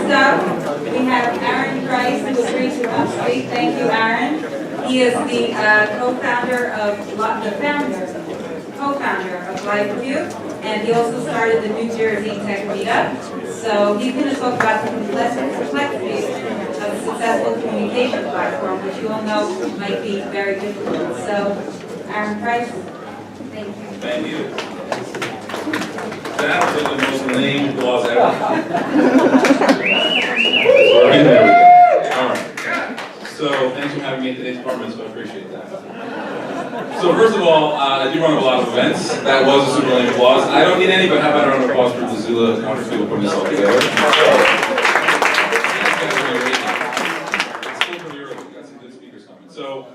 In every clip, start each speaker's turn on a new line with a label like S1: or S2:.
S1: Next up, we have Aaron Price, who agreed to come speak. Thank you, Aaron. He is the co-founder of livecube, and he also started the New Jersey Tech Meetup. So he's going to talk about the complexities of a successful communication platform, which you all know might be very difficult. So, Aaron Price, thank you.
S2: Thank you. That was the most lame applause ever. All right. So thanks for having me at today's department, so I appreciate that. So first of all, I do run a lot of events. That was a super lame applause. I don't need any, but how about a round of applause for the Zula conference people putting this all together? It's still pretty early. We've got some good speakers coming. So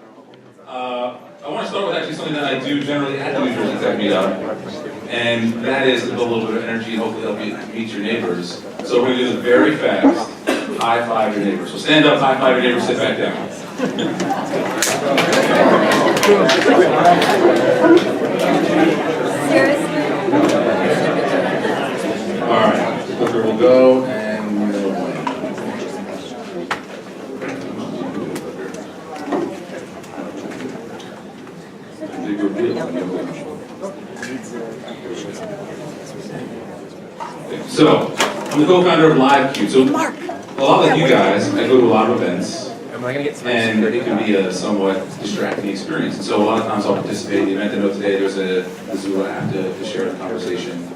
S2: I want to start with actually something that I do generally at the New Jersey Tech Meetup, and that is to build a little bit of energy and hopefully help you meet your neighbors. So we're going to do this very fast. High five your neighbors. So stand up, high five your neighbors, sit back down. All right, the clicker will go and we'll play. Big reveal. So, I'm the co-founder of livecube. So, a lot like you guys, I go to a lot of events, and it can be a somewhat distracting experience. And so a lot of times I'll participate in the event. I know today there's a Zula app to share the conversation.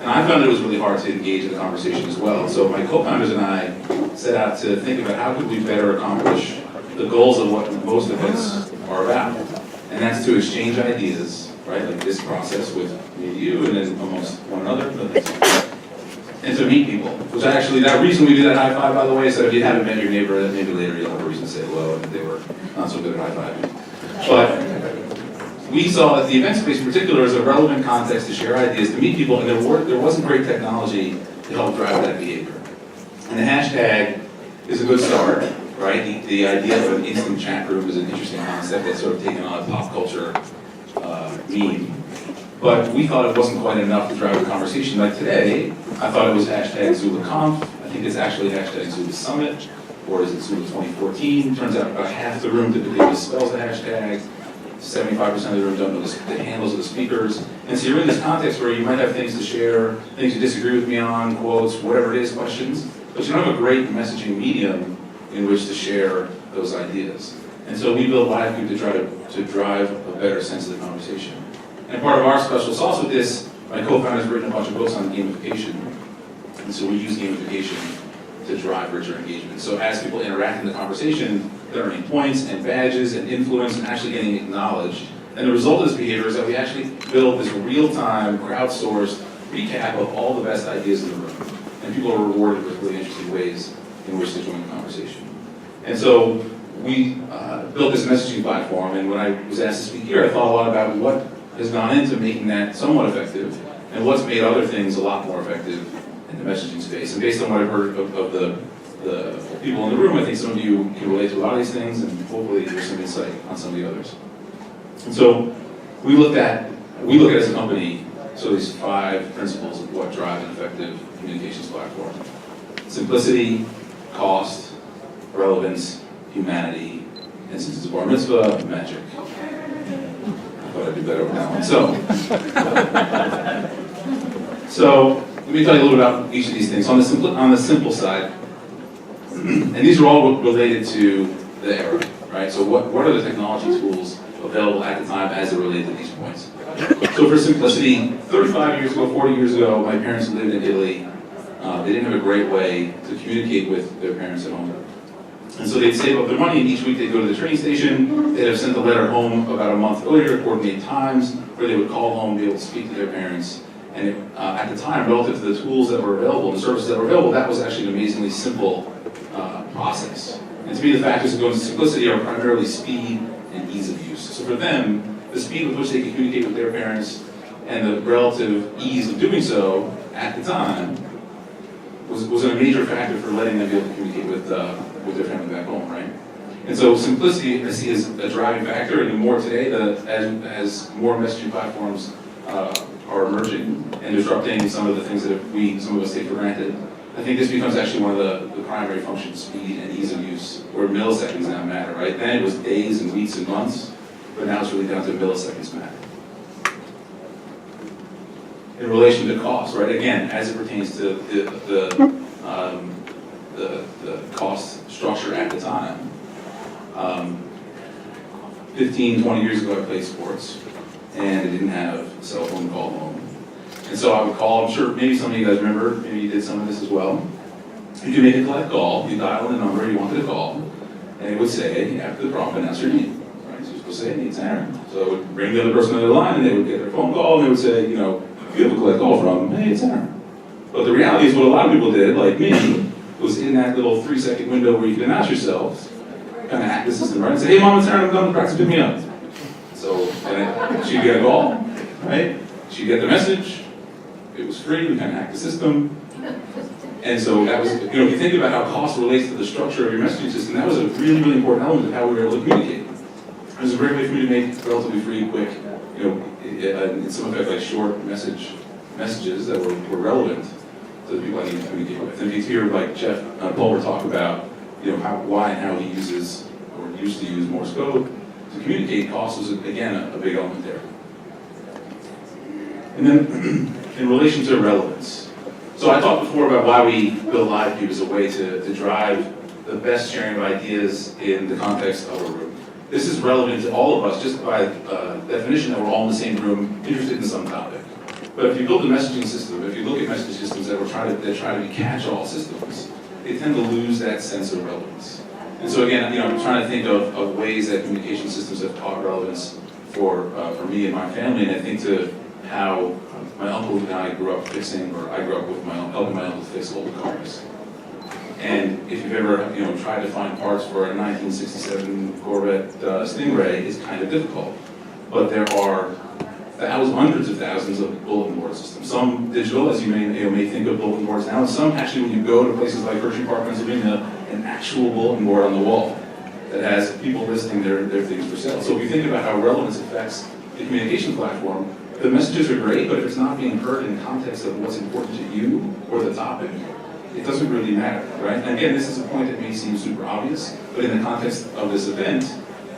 S2: And I found it was really hard to engage in the conversation as well. So my co-founders and I set out to think about how could we better accomplish the goals of what most events are about. And that's to exchange ideas, right? Like this process with me and you, and then amongst one another. And to meet people, which actually, that reason we do that high five, by the way, is that if you haven't met your neighbor, then maybe later you'll have a reason to say hello, and they were not so good at high fiving. But we saw that the event space in particular is a relevant context to share ideas, to meet people, and there wasn't great technology to help drive that behavior. And the hashtag is a good start, right? The idea of an instant chat room is an interesting concept that's sort of taken on a pop culture meme. But we thought it wasn't quite enough to drive the conversation. Like today, I thought it was hashtag ZulaConf. I think it's actually hashtag Zula Summit, or is it Zula 2014? Turns out about half the room typically misspells the hashtag. 75% of the room don't know the handles of the speakers. And so you're in this context where you might have things to share, things you disagree with me on, quotes, whatever it is, questions, but you don't have a great messaging medium in which to share those ideas. And so we built livecube to try to drive a better sense of the conversation. And part of our special sauce with this, my co-founder's written a bunch of books on gamification. And so we use gamification to drive richer engagement. So as people interact in the conversation, they're earning points and badges and influence and actually getting acknowledged. And the result of this behavior is that we actually build this real-time, crowdsourced recap of all the best ideas in the room. And people are rewarded with really interesting ways in which to join the conversation. And so we built this messaging platform, and when I was asked to speak here, I thought a lot about what has gone into making that somewhat effective, and what's made other things a lot more effective in the messaging space. And based on what I've heard of the people in the room, I think some of you can relate to a lot of these things, and hopefully there's some insight on some of the others. And so we look at as a company, so these 5 principles of what drive an effective communications platform. Simplicity, cost, relevance, humanity, and since it's a bar mitzvah, magic. But I do better with that one. So let me tell you a little bit about each of these things. On the simple side, and these are all related to the era, right? So what are the technology tools available at the time as it related to these points? So for simplicity, 35 years ago, 40 years ago, my parents lived in Italy. They didn't have a great way to communicate with their parents at home. And so they'd save up their money, and each week they'd go to the train station. They'd have sent a letter home about a month earlier to coordinate times where they would call home, be able to speak to their parents. And at the time, relative to the tools that were available and the services that were available, that was actually an amazingly simple process. And to me, the factors that go into simplicity are primarily speed and ease of use. So for them, the speed with which they could communicate with their parents and the relative ease of doing so at the time was a major factor for letting them be able to communicate with their family back home, right? And so simplicity I see as a driving factor, and more today, as more messaging platforms are emerging and disrupting some of the things that some of us take for granted. I think this becomes actually one of the primary functions, speed and ease of use, where milliseconds now matter, right? Then it was days and weeks and months, but now it's really down to milliseconds matter. In relation to cost, right? Again, as it pertains to the cost structure at the time. 15, 20 years ago, I played sports, and I didn't have a cell phone to call home. And so I would call, I'm sure maybe some of you guys remember, maybe you did some of this as well. You could make a collect call, you dial in the number you wanted to call, and it would say, after the prompt, announce your name. Right? So you're supposed to say, it's Aaron. So it would bring the other person on the line, and they would get their phone call, and they would say, you know, you have a collect call from, hey, it's Aaron. But the reality is what a lot of people did, like me, was in that little 3-second window where you could announce yourselves, kind of hack the system, right? And say, hey, Mom, it's Aaron, I'm done with practice, pick me up. So, and she'd get a call, right? She'd get the message. It was free, we kind of hacked the system. And so that was, you know, if you think about how cost relates to the structure of your messaging system, that was a really, really important element of how we were able to communicate. It was a great way for me to make relatively free, quick, you know, in some effect, like short messages that were relevant to the people I need to communicate with. And you hear like Jeff Pulver talk about, you know, why and how he uses, or used to use Morse code to communicate. Cost was, again, a big element there. And then, in relation to relevance. So I talked before about why we build livecube as a way to drive the best sharing of ideas in the context of a room. This is relevant to all of us just by definition that we're all in the same room, interested in some topic. But if you build a messaging system, if you look at messaging systems that try to be catch-all systems, they tend to lose that sense of relevance. And so again, you know, I'm trying to think of ways that communication systems have taught relevance for me and my family, and I think to how my uncle and I grew up fixing, or I grew up with helping my uncle fix old cars. And if you've ever, you know, tried to find parts for a 1967 Corvette Stingray, it's kind of difficult. But there are hundreds of thousands of bulletin board systems. Some digital, as you may think of bulletin boards now, and some actually, when you go to places like Hershey Park, Pennsylvania, an actual bulletin board on the wall that has people listing their things for sale. So if you think about how relevance affects the communication platform, the messages are great, but if it's not being heard in context of what's important to you or the topic, it doesn't really matter, right? And again, this is a point that may seem super obvious, but in the context of this event,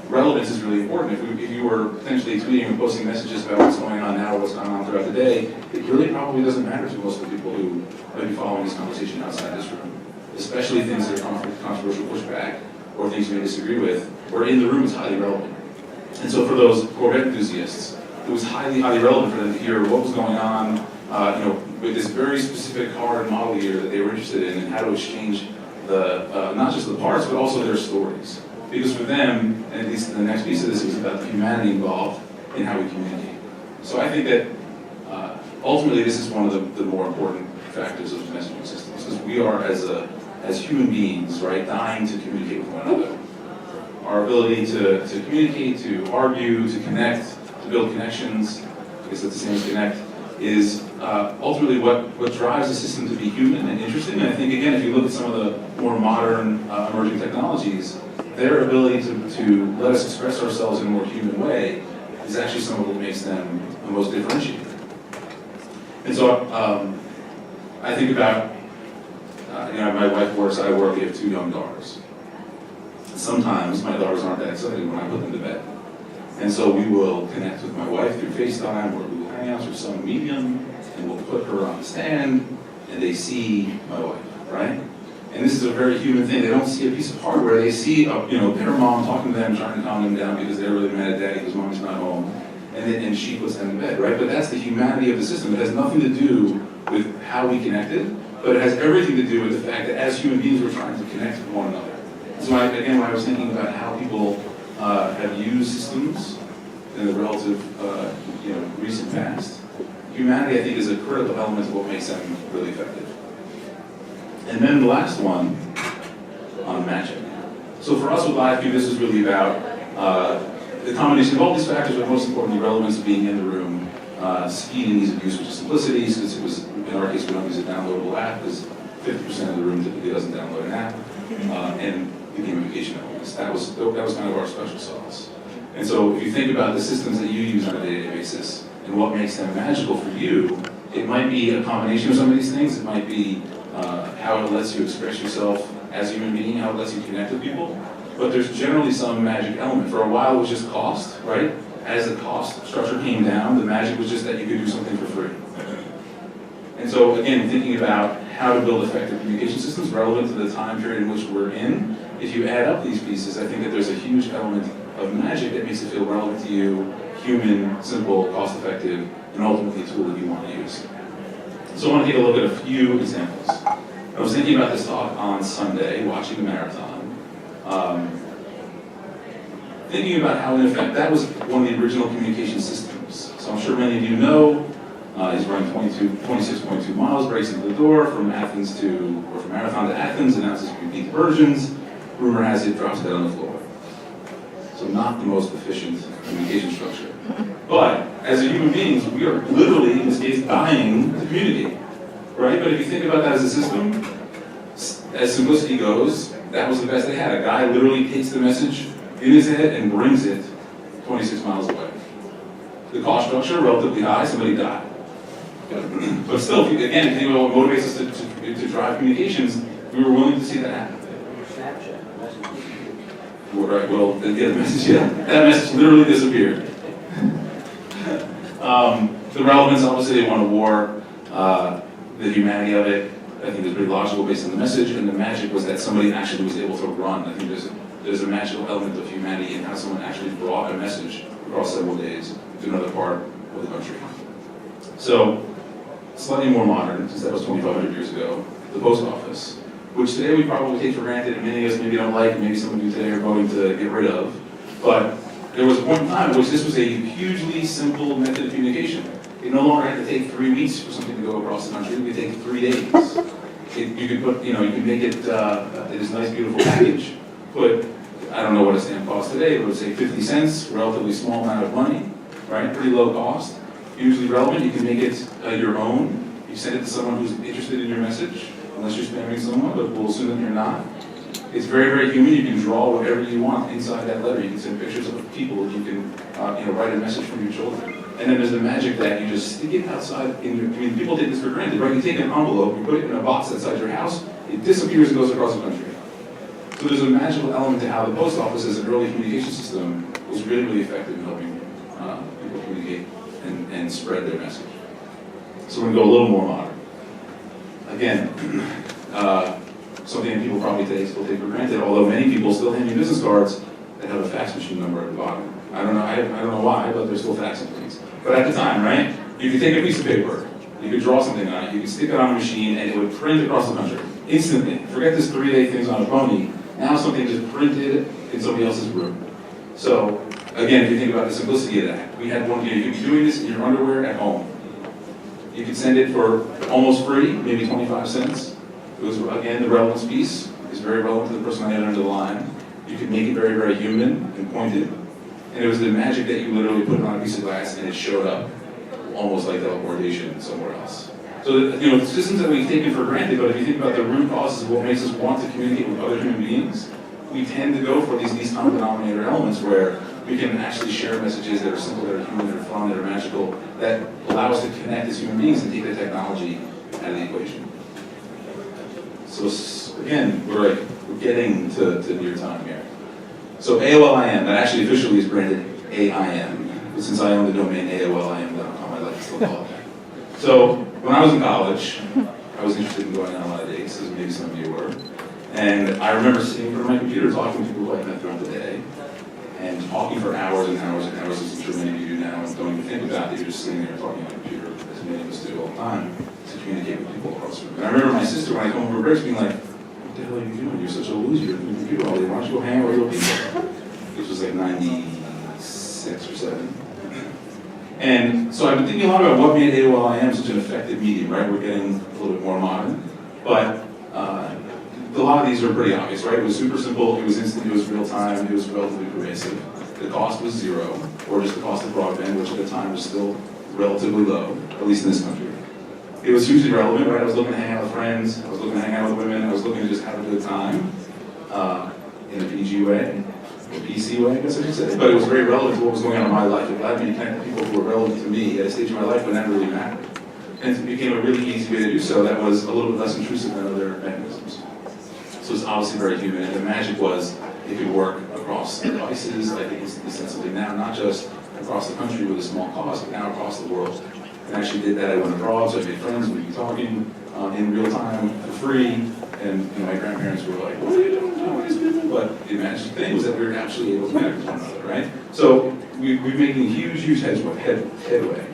S2: relevance is really important. If you were potentially tweeting or posting messages about what's going on now or what's going on throughout the day, it really probably doesn't matter to most of the people who might be following this conversation outside this room, especially things that are controversial pushback or things you may disagree with, where in the room is highly relevant. And so for those Corvette enthusiasts, it was highly, highly relevant for them to hear what was going on, you know, with this very specific car and model year that they were interested in, and how to exchange the not just the parts, but also their stories. Because for them, and at least the next piece of this is about the humanity involved in how we communicate. So I think that ultimately this is one of the more important factors of messaging systems, because we are as human beings, right, dying to communicate with one another. Our ability to communicate, to argue, to connect, to build connections, I guess that's the same as connect, is ultimately what drives the system to be human and interesting. And I think, again, if you look at some of the more modern emerging technologies, their ability to let us express ourselves in a more human way is actually some of what makes them the most differentiated. And so I think about, you know, my wife works, I work, we have 2 young daughters. Sometimes my daughters aren't that excited when I put them to bed. And so we will connect with my wife through FaceTime or Google Hangouts or some medium, and we'll put her on the stand, and they see my wife, right? And this is a very human thing. They don't see a piece of hardware. They see, you know, their mom talking to them, trying to calm them down because they're really mad at daddy because mommy's not home, and she puts them in bed, right? But that's the humanity of the system. It has nothing to do with how we connected, but it has everything to do with the fact that as human beings, we're trying to connect with one another. So again, when I was thinking about how people have used systems in the relative, you know, recent past, humanity, I think, is a critical element of what makes them really effective. And then the last one, on matching. So for us with livecube, this is really about the combination of all these factors, but most importantly, relevance of being in the room, speed and ease of use, which is Complexities, because it was, in our case, we don't use a downloadable app, because 50% of the room typically doesn't download an app, and the gamification elements. That was kind of our special sauce. And so if you think about the systems that you use on a day-to-day basis and what makes them magical for you, it might be a combination of some of these things. It might be how it lets you express yourself as a human being, how it lets you connect with people. But there's generally some magic element. For a while, it was just cost, right? As the cost structure came down, the magic was just that you could do something for free. And so, again, thinking about how to build effective communication systems relevant to the time period in which we're in, if you add up these pieces, I think that there's a huge element of magic that makes it feel relevant to you, human, simple, cost-effective, and ultimately a tool that you want to use. So I want to take a look at a few examples. I was thinking about this talk on Sunday, watching the marathon. Thinking about how, in effect, that was one of the original communication systems. So I'm sure many of you know, he's running 26.2 miles, breaks into the door from Marathon to Athens, announces repeat versions. Rumor has it, drops dead on the floor. So not the most efficient communication structure. But as human beings, we are literally, in this case, dying to communicate, right? But if you think about that as a system, as simplicity goes, that was the best they had. A guy literally takes the message in his head and brings it 26 miles away. The cost structure, relatively high, somebody died. But still, again, if you think about what motivates us to drive communications, we were willing to see that happen. Right, well, the message, yeah, that message literally disappeared. The relevance, obviously, they won a war. The humanity of it, I think, is pretty logical based on the message, and the magic was that somebody actually was able to run. I think there's a magical element of humanity in how someone actually brought a message across several days to another part of the country. So, slightly more modern, since that was 2,500 years ago, the post office, which today we probably take for granted, and many of us maybe don't like, and maybe some of you today are voting to get rid of. But there was a point in time in which this was a hugely simple method of communication. It no longer had to take 3 weeks for something to go across the country. It could take 3 days. You could make it this nice, beautiful package. Put, I don't know what a stamp costs today, but let's say 50 cents, relatively small amount of money, right? Pretty low cost. Usually relevant. You can make it your own. You send it to someone who's interested in your message, unless you're spamming someone, but we'll assume that you're not. It's very, very human. You can draw whatever you want inside that letter. You can send pictures of people. You can write a message from your children. And then there's the magic that you just stick it outside people take this for granted, right? You take an envelope, you put it in a box outside your house, it disappears and goes across the country. So there's a magical element to how the post office as an early communication system was really, really effective in helping people communicate and spread their message. So we're going to go a little more modern. Again, something that people probably today still take for granted, although many people still hand you business cards that have a fax machine number at the bottom. I don't know why, but there's still fax machines. But at the time, right, you could take a piece of paper, you could draw something on it, you could stick it on a machine, and it would print across the country instantly. Forget this 3-day things on a pony. Now something just printed in somebody else's room. So again, if you think about the simplicity of that, we had one. You could be doing this in your underwear at home. You could send it for almost free, maybe 25 cents. It was, again, the relevance piece is very relevant to the person on the other end of the line. You could make it very, very human and pointed. And it was the magic that you literally put it on a piece of glass and it showed up almost like teleportation somewhere else. So, the systems that we've taken for granted, but if you think about the root causes of what makes us want to communicate with other human beings, we tend to go for these least common denominator elements where we can actually share messages that are simple, that are human, that are fun, that are magical, that allow us to connect as human beings and take the technology out of the equation. So again, we're getting to near time here. So AOLIM, that actually officially is branded AIM, but since I own the domain AOLIM.com, I like to still call it that. So when I was in college, I was interested in going on a lot of dates, as maybe some of you were. And I remember sitting in front of my computer talking to people like that throughout the day, and talking for hours and hours and hours, as I'm sure many of you do now, and don't even think about it, you're just sitting there talking on a computer, as many of us do all the time, to communicate with people across the room. And I remember my sister, when I come home from breaks, being like, what the hell are you doing? You're such a loser. You're on the computer all day. Why don't you go hang out with real people? This was like 96 or 7. And so I've been thinking a lot about what made AOLIM such an effective medium, right? We're getting a little bit more modern. But a lot of these are pretty obvious, right? It was super simple, it was instant, it was real time, it was relatively pervasive. The cost was zero, or just the cost of broadband, which at the time was still relatively low, at least in this country. It was hugely relevant, right? I was looking to hang out with friends, I was looking to hang out with women, I was looking to just have a good time in a PG way, or PC way, I guess I should say. But it was very relevant to what was going on in my life. It allowed me to connect with people who were relevant to me at a stage of my life when that really mattered. And it became a really easy way to do so that was a little bit less intrusive than other mechanisms. So it's obviously very human, and the magic was it could work across devices, like it is ostensibly now, not just across the country with a small cost, but now across the world. And actually did that. I went abroad, so I made friends, we'd be talking in real time for free, and my grandparents were like, what are you doing? But the magic thing was that we were actually able to connect with one another, right? So we're making huge headway.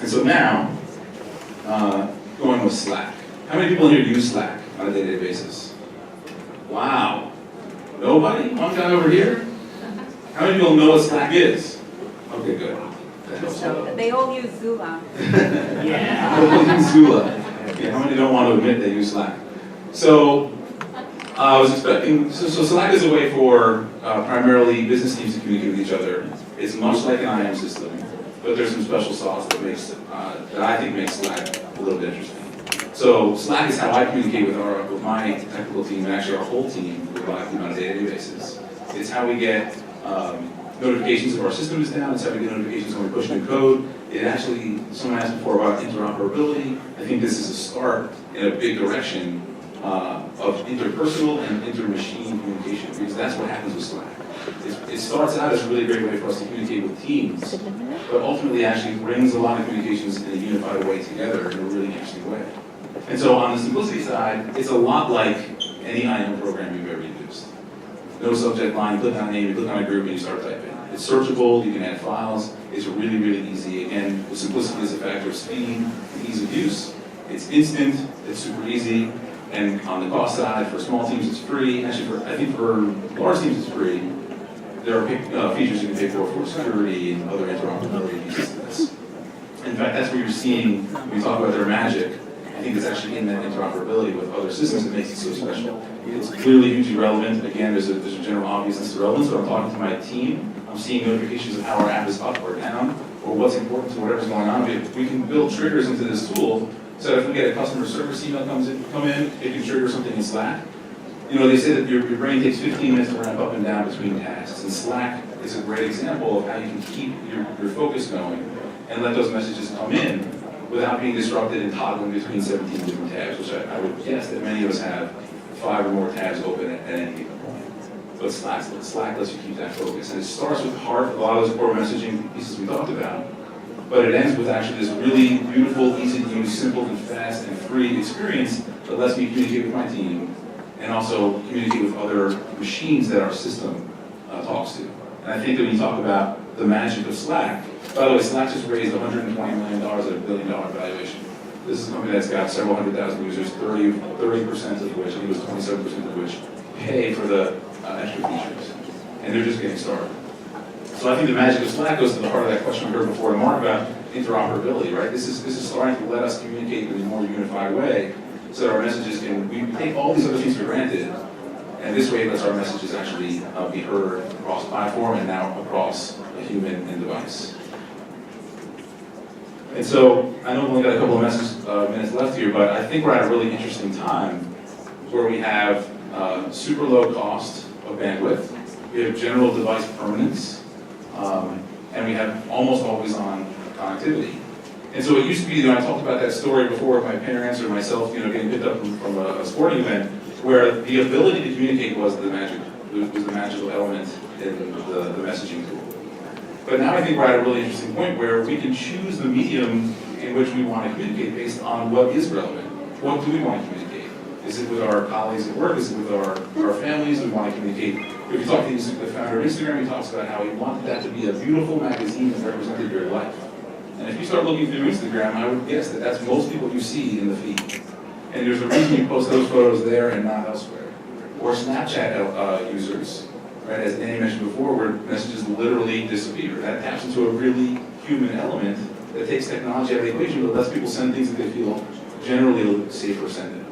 S2: And so now, going with Slack. How many people here use Slack on a day-to-day basis? Wow. Nobody? One guy over here? How many people know what Slack is? Okay, good. That helps a lot.
S3: They all use Zula.
S2: Yeah. They all use Zula. Yeah, how many don't want to admit they use Slack? So, I was expecting, so Slack is a way for primarily business teams to communicate with each other. It's much like an IM system, but there's some special sauce that that I think makes Slack a little bit interesting. So Slack is how I communicate with my technical team, and actually our whole team with livecube on a day-to-day basis. It's how we get notifications if our system is down. It's how we get notifications when we push new code. It actually, someone asked before about interoperability. I think this is a start in a big direction of interpersonal and inter-machine communication, because that's what happens with Slack. It starts out as a really great way for us to communicate with teams, but ultimately actually brings a lot of communications in a unified way together in a really interesting way. And so on the simplicity side, it's a lot like any IM program you've ever used. No subject line, you click on a name, you click on a group, and you start typing. It's searchable, you can add files, it's really, really easy. Again, the simplicity is a factor of speed and ease of use. It's instant, it's super easy, and on the cost side, for small teams it's free. Actually, I think for large teams it's free. There are features you can pay for security and other interoperability pieces of this. In fact, that's where you're seeing, when you talk about their magic, I think it's actually in that interoperability with other systems that makes it so special. It's clearly hugely relevant. Again, there's a general obviousness to relevance, but I'm talking to my team. I'm seeing notifications of how our app is up or down, or what's important to whatever's going on. We can build triggers into this tool, so that if we get a customer service email come in, it can trigger something in Slack. You know, they say that your brain takes 15 minutes to ramp up and down between tasks, and Slack is a great example of how you can keep your focus going and let those messages come in without being disrupted and toggling between 17 different tabs, which I would guess that many of us have 5 or more tabs open at any given point. But Slack lets you keep that focus. And it starts with heart, a lot of those core messaging pieces we talked about, but it ends with actually this really beautiful, easy to use, simple and fast and free experience that lets me communicate with my team and also communicate with other machines that our system talks to. And I think that when you talk about the magic of Slack, by the way, Slack just raised $120 million at $1 billion valuation. This is a company that's got several 100,000 users, 30% of which, I think it was 27% of which, pay for the extra features. And they're just getting started. So I think the magic of Slack goes to the heart of that question we heard before to Mark about interoperability, right? This is starting to let us communicate in a more unified way so that our messages can, we take all these other things for granted, and this way it lets our messages actually be heard across platform and now across a human and device. And so, I know we've only got a couple of minutes left here, but I think we're at a really interesting time where we have super low cost of bandwidth, we have general device permanence, and we have almost always on connectivity. And so it used to be, I talked about that story before with my parents or myself, getting picked up from a sporting event, where the ability to communicate was the magical element in the messaging tool. But now I think we're at a really interesting point where we can choose the medium in which we want to communicate based on what is relevant. What do we want to communicate? Is it with our colleagues at work? Is it with our families? Do we want to communicate? If you talk to the founder of Instagram, he talks about how he wanted that to be a beautiful magazine that represented your life. And if you start looking through Instagram, I would guess that that's most people you see in the feed. And there's a reason you post those photos there and not elsewhere. Or Snapchat users, right, as Annie mentioned before, where messages literally disappear. That taps into a really human element that takes technology out of the equation, but lets people send things that they feel generally safer sending.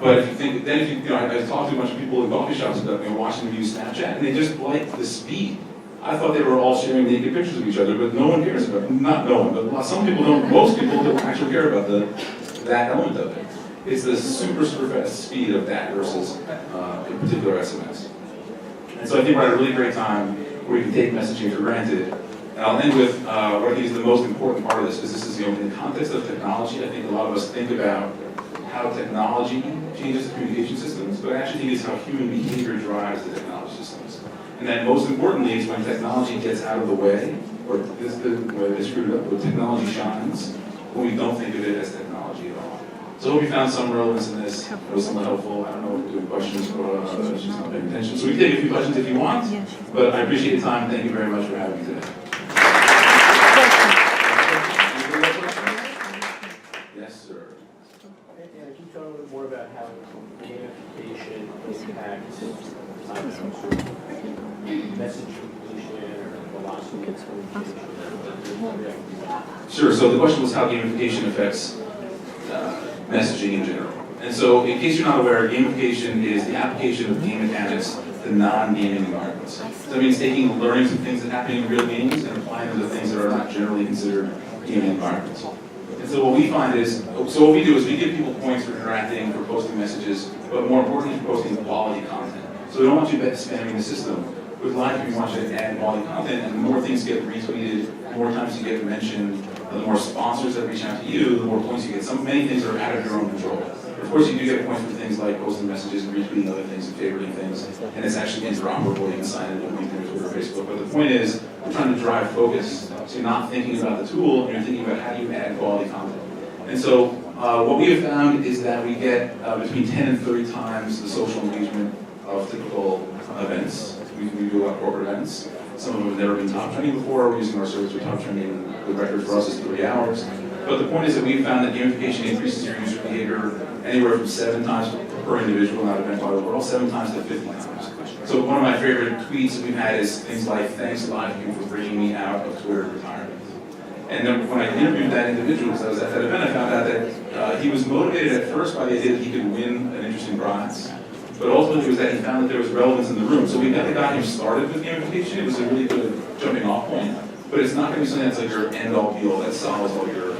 S2: But if you think, I talked to a bunch of people in coffee shops about watching them use Snapchat, and they just like the speed. I thought they were all sharing naked pictures of each other, but no one cares about it. Not no one, but some people don't. Most people don't actually care about that element of it. It's the super fast speed of that versus in particular SMS. And so I think we're at a really great time where we can take messaging for granted And I'll end with what I think is the most important part of this, because this is, in the context of technology, I think a lot of us think about how technology changes the communication systems, but I actually think it's how human behavior drives the technology systems. And that most importantly is when technology gets out of the way, or this is the way it's screwed up, when technology shines, when we don't think of it as technology at all. So I hope you found some relevance in this. It was somewhat helpful. I don't know if we're doing questions, but she's not paying attention. So we can take a few questions if you want, but I appreciate your time. Thank you very much for having me today. Yes, sir.
S3: Can you tell a little bit more about how gamification impacts message completion or velocity of communication?
S2: Sure. So the question was how gamification affects messaging in general. And so, in case you're not aware, gamification is the application of game mechanics to non-gaming environments. So that means taking learnings and things that happen in real games and applying them to things that are not generally considered gaming environments. And so what we find is, so what we do is we give people points for interacting, for posting messages, but more importantly for posting quality content. So we don't want you spamming the system. With live, we want you to add quality content, and the more things get retweeted, the more times you get mentioned, the more sponsors that reach out to you, the more points you get. Many things are out of your own control. Of course, you do get points for things like posting messages and retweeting other things and favoriting things, and it's actually interoperable. You can sign it on LinkedIn, Twitter, Facebook. But the point is, we're trying to drive focus. So you're not thinking about the tool, and you're thinking about how do you add quality content. And so what we have found is that we get between 10 and 30 times the social engagement of typical events. We do a lot of corporate events. Some of them have never been top trending before. We're using our service for top trending. The record for us is 3 hours. But the point is that we've found that gamification increases your user behavior anywhere from 7 times per individual, not event wide overall, 7 times to 50 times. So one of my favorite tweets that we've had is things like, "Thanks livecube for bringing me out of Twitter retirement." And then when I interviewed that individual, because I was at that event, I found out that he was motivated at first by the idea that he could win an interesting prize. But ultimately it was that he found that there was relevance in the room. So we never got him started with gamification. It was a really good jumping off point. But it's not going to be something that's like your end-all be-all that solves all your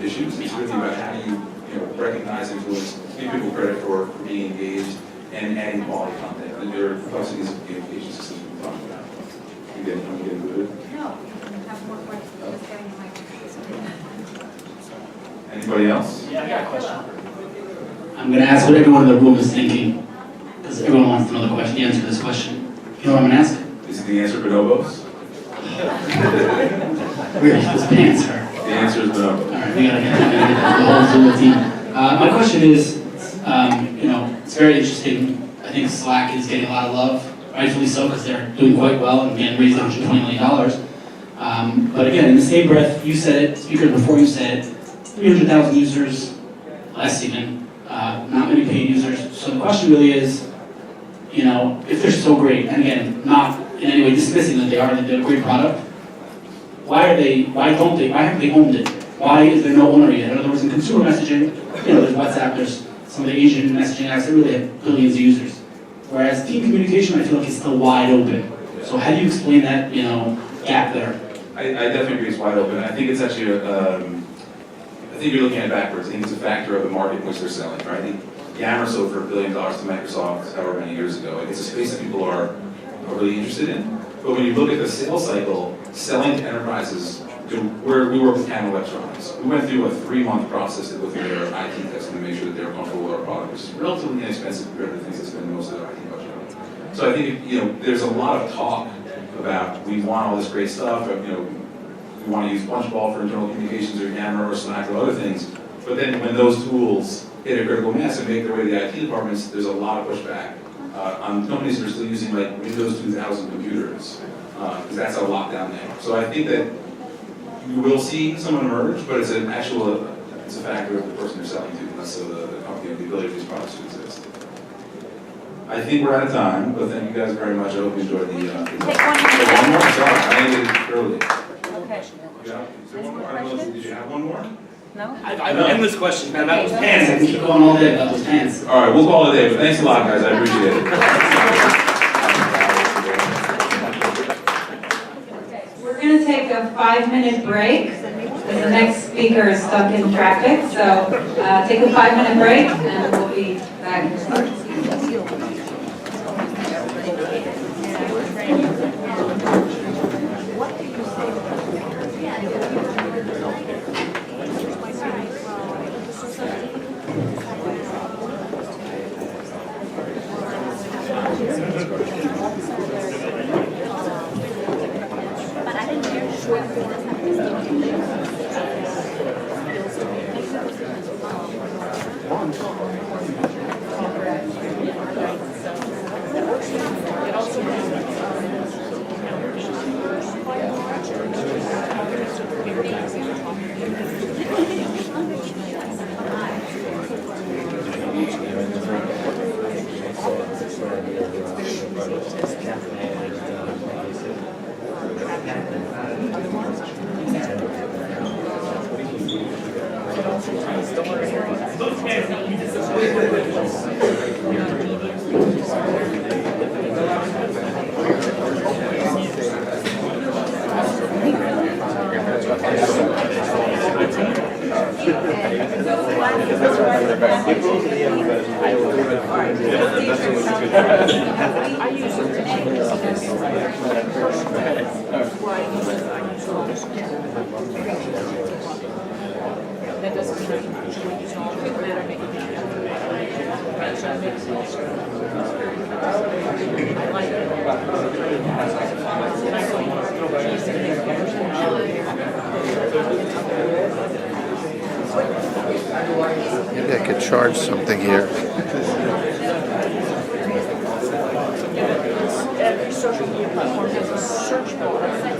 S2: issues. It's really about how do you recognize influence, give people credit for being engaged, and adding quality content. And there are complexities of gamification systems we're talking about. You get into it?
S1: No, I have more questions. Just getting the microphone.
S2: Anybody else?
S4: Yeah, I got a question. I'm going to ask what everyone in the room is thinking, because everyone wants to know the answer to this question. You know what I'm going to ask?
S2: Is the answer bonobos?
S4: Really, this answer.
S2: The answer is bonobos.
S4: All right, we got to get the whole Zoom team. My question is, it's very interesting. I think Slack is getting a lot of love, rightfully so, because they're doing quite well and again raised $120 million. But again, in the same breath, you said it, speakers before you said it, 300,000 users, less even. Not many paid users. So the question really is, if they're so great, and again, not in any way dismissing that they are, that they're a great product, why haven't they owned it? Why is there no owner yet? In other words, in consumer messaging, there's WhatsApp, there's some of the Asian messaging apps that really have billions of users. Whereas team communication, I feel like it's still wide open. So how do you explain that, gap there?
S2: I definitely agree it's wide open. I think it's actually I think you're looking at it backwards. I think it's a factor of the market in which they're selling, right? Yammer sold for $1 billion to Microsoft however many years ago. It's a space that people are really interested in. But when you look at the sales cycle, selling to enterprises, we work with Canon Electronics. We went through a 3-month process to go through their IT testing to make sure that they were comfortable with our product, which is relatively inexpensive compared to the things that spend most of their IT budget on. So I think there's a lot of talk about we want all this great stuff. We want to use Punchball for internal communications or Yammer or Slack or other things. But then when those tools hit a critical mass and make their way to the IT departments, there's a lot of pushback on companies that are still using like Windows 2000 computers, because that's how locked down they are. So I think that you will see someone emerge, but it's a factor of the person you're selling to, less so the company and the ability for these products to exist. I think we're out of time, but thank you guys very much. I hope you enjoyed the
S1: Take one more.
S2: one more? Sorry, I ended it early.
S1: Okay.
S2: Is there one more? I don't know, did you have one more?
S1: No?
S3: I have an endless question about those
S4: Pants, I
S3: pants.
S4: can keep going all day about those pants.
S2: All right, we'll call it a day, but thanks a lot, guys. I appreciate it.
S1: We're going to take a 5-minute break. The next speaker is stuck in traffic, so take a 5-minute break and we'll be back.
S5: What do you Maybe I could charge something here.
S3: Every social media platform has a search bar.